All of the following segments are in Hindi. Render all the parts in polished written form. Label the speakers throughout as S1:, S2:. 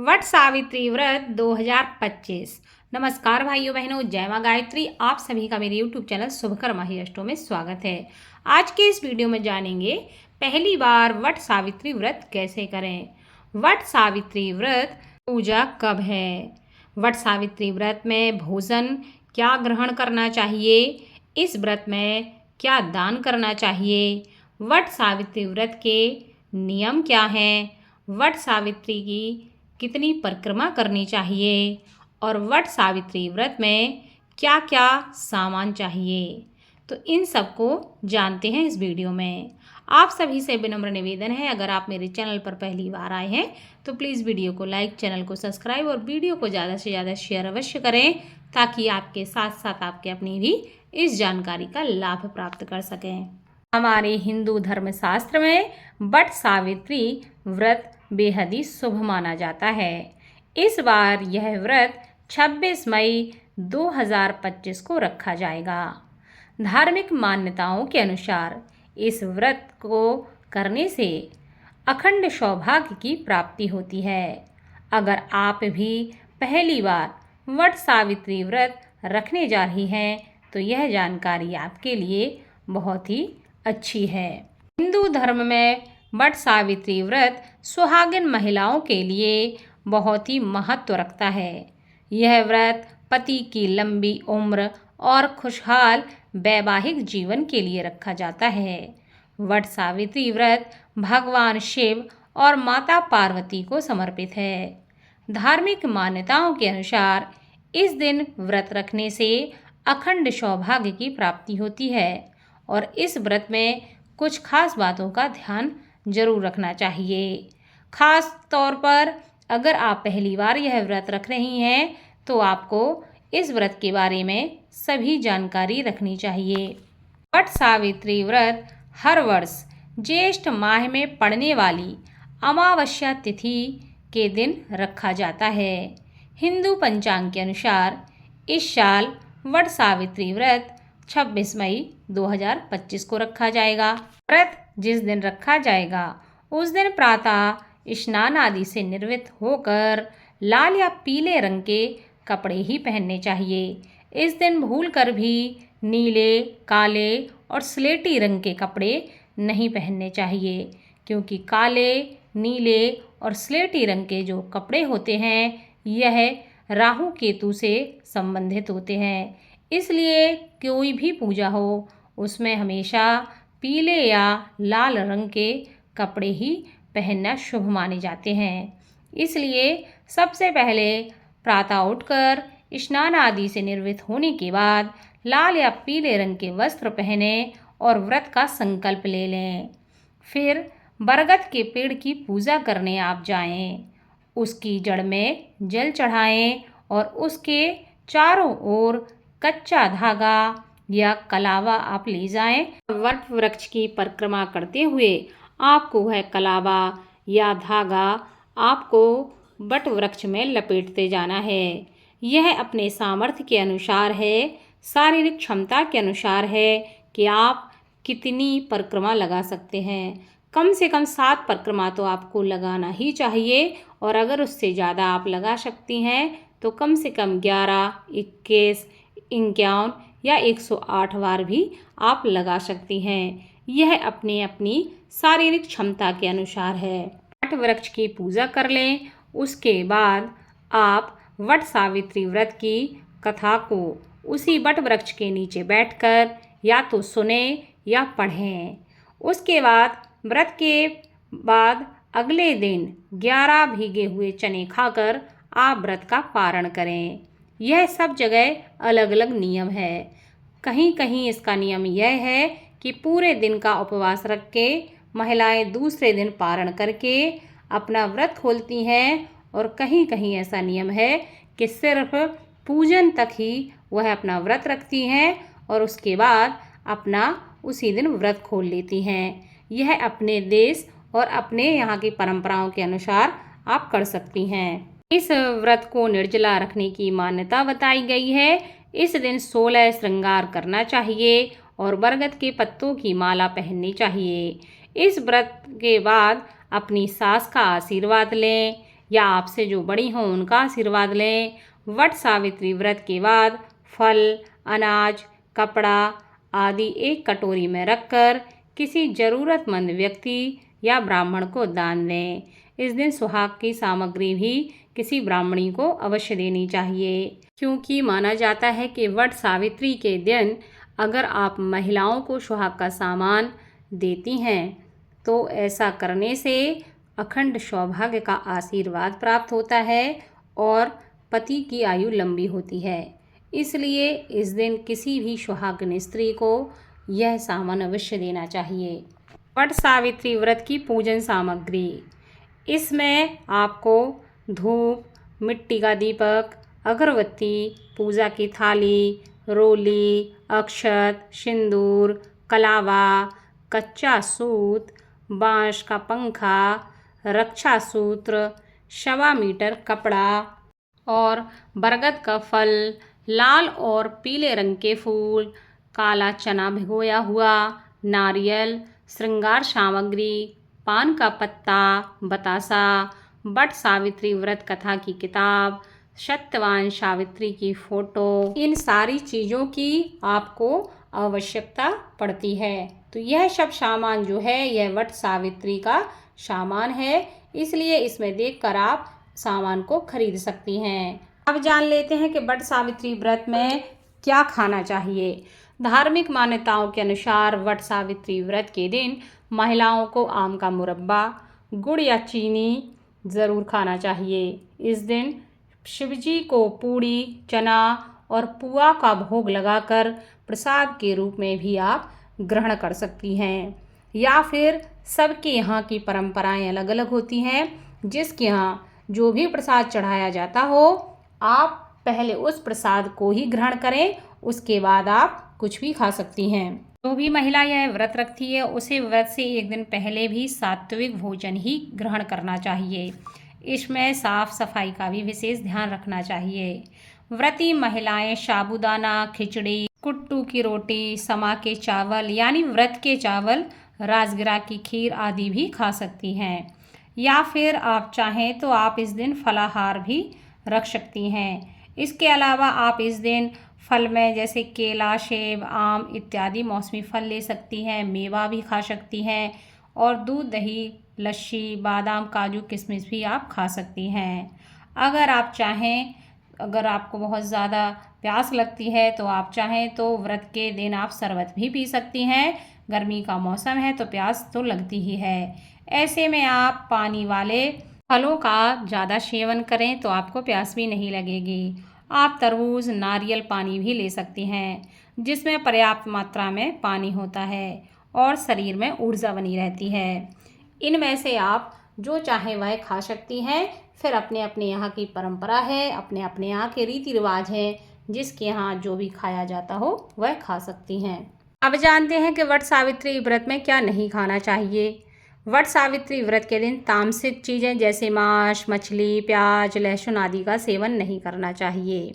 S1: वट सावित्री व्रत 2025। नमस्कार भाइयों बहनों, जय मां गायत्री। आप सभी का मेरे YouTube चैनल शुभकर्मा ही अष्टों में स्वागत है। आज के इस वीडियो में जानेंगे पहली बार वट सावित्री व्रत कैसे करें। वट सावित्री व्रत पूजा कब है, वट सावित्री व्रत में भोजन क्या ग्रहण करना चाहिए, इस व्रत में क्या दान करना चाहिए, वट सावित्री व्रत के नियम क्या हैं, वट सावित्री की कितनी परिक्रमा करनी चाहिए और वट सावित्री व्रत में क्या क्या सामान चाहिए, तो इन सब को जानते हैं इस वीडियो में। आप सभी से विनम्र निवेदन है, अगर आप मेरे चैनल पर पहली बार आए हैं तो प्लीज़ वीडियो को लाइक, चैनल को सब्सक्राइब और वीडियो को ज़्यादा से ज़्यादा शेयर अवश्य करें, ताकि आपके साथ साथ आपके अपनी भी इस जानकारी का लाभ प्राप्त कर सकें। हमारे हिंदू धर्मशास्त्र में वट सावित्री व्रत बेहद ही शुभ माना जाता है। इस बार यह व्रत 26 मई 2025 को रखा जाएगा। धार्मिक मान्यताओं के अनुसार इस व्रत को करने से अखंड सौभाग्य की प्राप्ति होती है। अगर आप भी पहली बार वट सावित्री व्रत रखने जा रही हैं तो यह जानकारी आपके लिए बहुत ही अच्छी है। हिंदू धर्म में वट सावित्री व्रत सुहागिन महिलाओं के लिए बहुत ही महत्व रखता है। यह व्रत पति की लंबी उम्र और खुशहाल वैवाहिक जीवन के लिए रखा जाता है। वट सावित्री व्रत भगवान शिव और माता पार्वती को समर्पित है। धार्मिक मान्यताओं के अनुसार इस दिन व्रत रखने से अखंड सौभाग्य की प्राप्ति होती है और इस व्रत में कुछ खास बातों का ध्यान जरूर रखना चाहिए। खास तौर पर अगर आप पहली बार यह व्रत रख रही हैं तो आपको इस व्रत के बारे में सभी जानकारी रखनी चाहिए। वट सावित्री व्रत हर वर्ष ज्येष्ठ माह में पड़ने वाली अमावस्या तिथि के दिन रखा जाता है। हिंदू पंचांग के अनुसार इस साल वट सावित्री व्रत 26 मई 2025 को रखा जाएगा। व्रत जिस दिन रखा जाएगा उस दिन प्रातः स्नान आदि से निवृत्त होकर लाल या पीले रंग के कपड़े ही पहनने चाहिए। इस दिन भूलकर भी नीले, काले और स्लेटी रंग के कपड़े नहीं पहनने चाहिए, क्योंकि काले, नीले और स्लेटी रंग के जो कपड़े होते हैं यह राहु केतु से संबंधित होते हैं। इसलिए कोई भी पूजा हो उसमें हमेशा पीले या लाल रंग के कपड़े ही पहनना शुभ माने जाते हैं। इसलिए सबसे पहले प्रातः उठकर स्नान आदि से निवृत्त होने के बाद लाल या पीले रंग के वस्त्र पहने और व्रत का संकल्प ले लें। फिर बरगद के पेड़ की पूजा करने आप जाएं, उसकी जड़ में जल चढ़ाएं और उसके चारों ओर कच्चा धागा या कलावा आप ले जाएं। वट वृक्ष की परिक्रमा करते हुए आपको वह कलावा या धागा आपको वट वृक्ष में लपेटते जाना है। यह अपने सामर्थ्य के अनुसार है, शारीरिक क्षमता के अनुसार है कि आप कितनी परिक्रमा लगा सकते हैं। कम से कम 7 परिक्रमा तो आपको लगाना ही चाहिए, और अगर उससे ज़्यादा आप लगा सकती हैं तो कम से कम 11, 21, 51 या 108 बार भी आप लगा सकती हैं। यह अपनी अपनी शारीरिक क्षमता के अनुसार है। वट वृक्ष की पूजा कर लें, उसके बाद आप वट सावित्री व्रत की कथा को उसी वट वृक्ष के नीचे बैठकर या तो सुने या पढ़ें। उसके बाद व्रत के बाद अगले दिन 11 भीगे हुए चने खाकर आप व्रत का पारण करें। यह सब जगह अलग अलग नियम है। कहीं कहीं इसका नियम यह है कि पूरे दिन का उपवास रख के महिलाएं दूसरे दिन पारण करके अपना व्रत खोलती हैं, और कहीं कहीं ऐसा नियम है कि सिर्फ पूजन तक ही वह अपना व्रत रखती हैं और उसके बाद अपना उसी दिन व्रत खोल लेती हैं। यह अपने देश और अपने यहाँ की परंपराओं के अनुसार आप कर सकती हैं। इस व्रत को निर्जला रखने की मान्यता बताई गई है। इस दिन 16 श्रृंगार करना चाहिए और बरगद के पत्तों की माला पहननी चाहिए। इस व्रत के बाद अपनी सास का आशीर्वाद लें या आपसे जो बड़ी हों उनका आशीर्वाद लें। वट सावित्री व्रत के बाद फल, अनाज, कपड़ा आदि एक कटोरी में रखकर किसी ज़रूरतमंद व्यक्ति या ब्राह्मण को दान दें। इस दिन सुहाग की सामग्री भी किसी ब्राह्मणी को अवश्य देनी चाहिए, क्योंकि माना जाता है कि वट सावित्री के दिन अगर आप महिलाओं को सुहाग का सामान देती हैं तो ऐसा करने से अखंड सौभाग्य का आशीर्वाद प्राप्त होता है और पति की आयु लंबी होती है। इसलिए इस दिन किसी भी सुहागिन स्त्री को यह सामान अवश्य देना चाहिए। वट सावित्री व्रत की पूजन सामग्री, इसमें आपको धूप, मिट्टी का दीपक, अगरबत्ती, पूजा की थाली, रोली, अक्षत, सिंदूर, कलावा, कच्चा सूत, बांस का पंखा, रक्षा सूत्र, 1.25 मीटर कपड़ा और बरगद का फल, लाल और पीले रंग के फूल, काला चना भिगोया हुआ, नारियल, श्रृंगार सामग्री, पान का पत्ता, बतासा, वट सावित्री व्रत कथा की किताब, सत्यवान सावित्री की फ़ोटो, इन सारी चीज़ों की आपको आवश्यकता पड़ती है। तो यह सब सामान जो है यह वट सावित्री का सामान है, इसलिए इसमें देखकर आप सामान को खरीद सकती हैं। अब जान लेते हैं कि वट सावित्री व्रत में क्या खाना चाहिए। धार्मिक मान्यताओं के अनुसार वट सावित्री व्रत के दिन महिलाओं को आम का मुरब्बा, गुड़ या चीनी ज़रूर खाना चाहिए। इस दिन शिवजी को पूड़ी, चना और पुआ का भोग लगाकर प्रसाद के रूप में भी आप ग्रहण कर सकती हैं। या फिर सबके यहाँ की परंपराएं अलग अलग होती हैं, जिसके यहाँ जो भी प्रसाद चढ़ाया जाता हो आप पहले उस प्रसाद को ही ग्रहण करें, उसके बाद आप कुछ भी खा सकती हैं। जो भी महिला यह व्रत रखती है उसे व्रत से एक दिन पहले भी सात्विक भोजन ही ग्रहण करना चाहिए। इसमें साफ सफाई का भी विशेष ध्यान रखना चाहिए। व्रती महिलाएं साबूदाना, खिचड़ी, कुट्टू की रोटी, समा के चावल यानी व्रत के चावल, राजगिरा की खीर आदि भी खा सकती हैं। या फिर आप चाहें तो आप इस दिन फलाहार भी रख सकती हैं। इसके अलावा आप इस दिन फल में जैसे केला, सेब, आम इत्यादि मौसमी फल ले सकती हैं, मेवा भी खा सकती हैं और दूध, दही, लस्सी, बादाम, काजू, किशमिश भी आप खा सकती हैं। अगर आप चाहें, अगर आपको बहुत ज़्यादा प्यास लगती है तो आप चाहें तो व्रत के दिन आप शरबत भी पी सकती हैं। गर्मी का मौसम है तो प्यास तो लगती ही है। ऐसे में आप पानी वाले फलों का ज़्यादा सेवन करें तो आपको प्यास भी नहीं लगेगी। आप तरबूज, नारियल पानी भी ले सकती हैं, जिसमें पर्याप्त मात्रा में पानी होता है और शरीर में ऊर्जा बनी रहती है। इनमें से आप जो चाहें वह खा सकती हैं। फिर अपने अपने यहाँ की परंपरा है, अपने अपने यहाँ के रीति रिवाज हैं, जिसके यहाँ जो भी खाया जाता हो वह खा सकती हैं। अब जानते हैं कि वट सावित्री व्रत में क्या नहीं खाना चाहिए। वट सावित्री व्रत के दिन तामसिक चीज़ें जैसे मांस, मछली, प्याज, लहसुन आदि का सेवन नहीं करना चाहिए।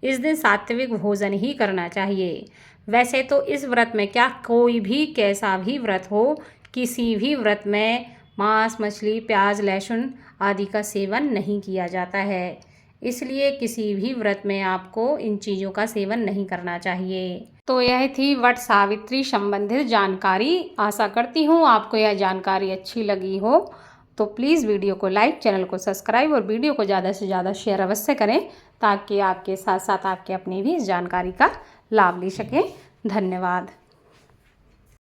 S1: इस दिन सात्विक भोजन ही करना चाहिए। वैसे तो इस व्रत में क्या कोई भी कैसा भी व्रत हो, किसी भी व्रत में मांस, मछली, प्याज, लहसुन आदि का सेवन नहीं किया जाता है। इसलिए किसी भी व्रत में आपको इन चीज़ों का सेवन नहीं करना चाहिए। तो यह थी वट सावित्री संबंधित जानकारी। आशा करती हूँ आपको यह जानकारी अच्छी लगी हो। तो प्लीज़ वीडियो को लाइक, चैनल को सब्सक्राइब और वीडियो को ज़्यादा से ज़्यादा शेयर अवश्य करें, ताकि आपके साथ साथ आपके अपने भी इस जानकारी का लाभ ले सकें। धन्यवाद।